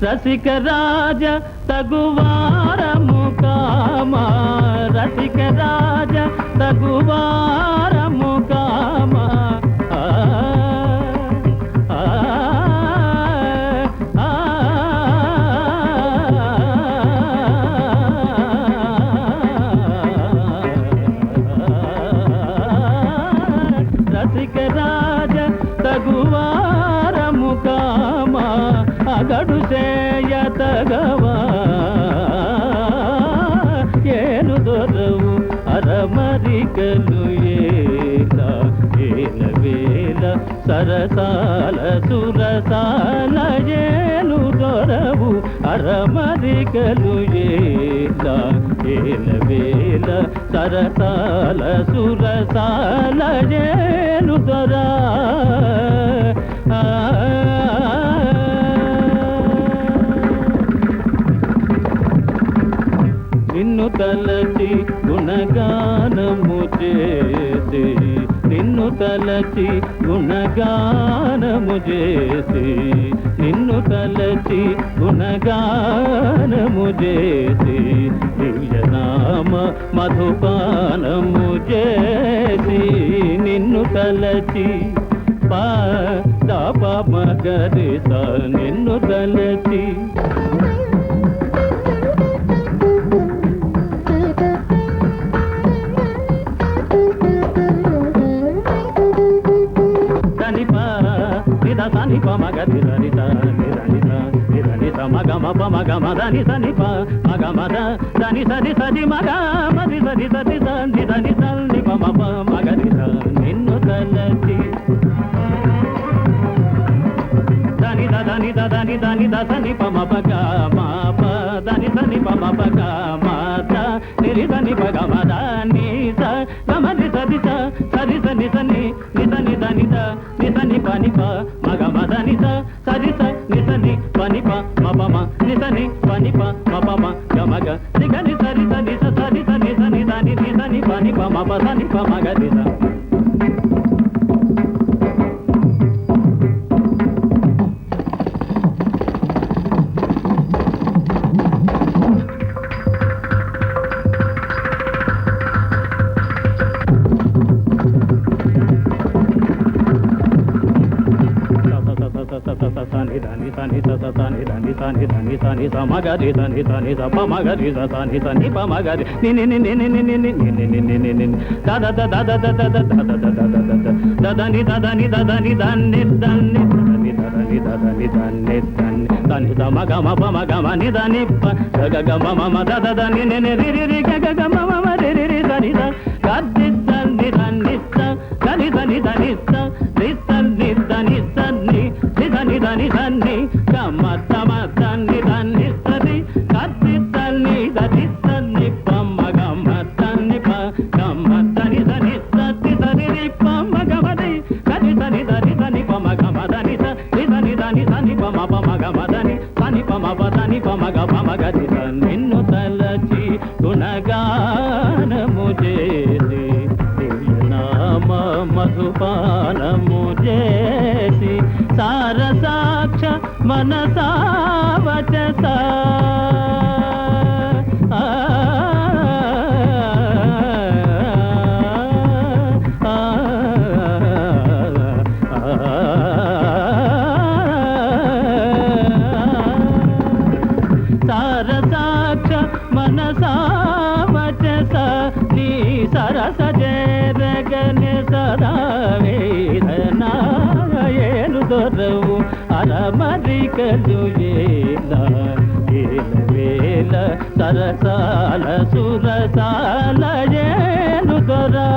రసిక రాజ తగువారము comma, రసిక రాజ తగువారము comma. రసిక రాజ తగువారము comma, అగడు చేయతగవా ఏను దొరవు అరమరికలు ఏల ఏల వేల సరసాల సురసాల ఏను దొరవు అరమరికలు ఏల ఏల వేల సరసాల సురసాల ఏను దొరా. నిన్ను తలచి గుణగానము చేసి, నిన్ను తలచి గుణగానము చేసి, నిన్ను తలచి గుణగానము చేసి, దివ్యనామ మధుపానము చేసి, నిన్ను తలచి పాప మగరిస, నిన్ను తలచి సని ప మగ ధిరనిత నిరనిత నిరనిత మగ మప మగ మదని సని ప మగ మద దని సరి సరి మగ మది సరి సరి దని దని సని ప మప మగ ధిర. నిన్ను తలచి దని దని దని దని దని ప మప గ మప దని సని ప మప గ మద నిరి సని ప గ మద ని స గమని సరి స సరి సని సని నిదని దని ద నిదని పని ప మగ మద నిస సరి స నిసని పని ప మప మ నిసని పని ప మప మ గమగ నిగని సరి స నిస సరి స నిసని దని నిసని పని ప మప సని ప మగ నిస. సని దని సని స సని దని సని దని సని స మగరి సని సని స ప మగరి స సని సని ప మగరి ని ని ని ని ని ని ని ని ని ని ని the the the the the the the the the the దని దని దని దని దని దని దని దని దని దని ద మగ మ ప మగ మ ని దని ప గ గ మ మ మ ద ద ద ని ని ని రి రి రి గ గ గ మ మ మ రి రి రి దని ద గద్ది దని దని స దని దని దని స రి స ని దని స ని దని దని దని గమ తమ దని దని సరి కత్తి దని దని సని పమ గమ దని ప గమ దని దని సతి సరి రి పమ గమ ది దని దని దని దని పమ గమ దని స దని దని దని పమ పమ గమ దని సని పమ ప దని పమ గమ గది స. నిన్ను తలచి గుణగానము చేసి, దివ్యనామ మధుపానము చేసి, సారసాక్ష మనసా వచస సారసాక్ష మనసా వచస నీ సరస జగని సదా వేదనా ఏను దొరవు అరమరికలు ఏల ఏల వేల సరసాల సురసాల ఏను దొరా.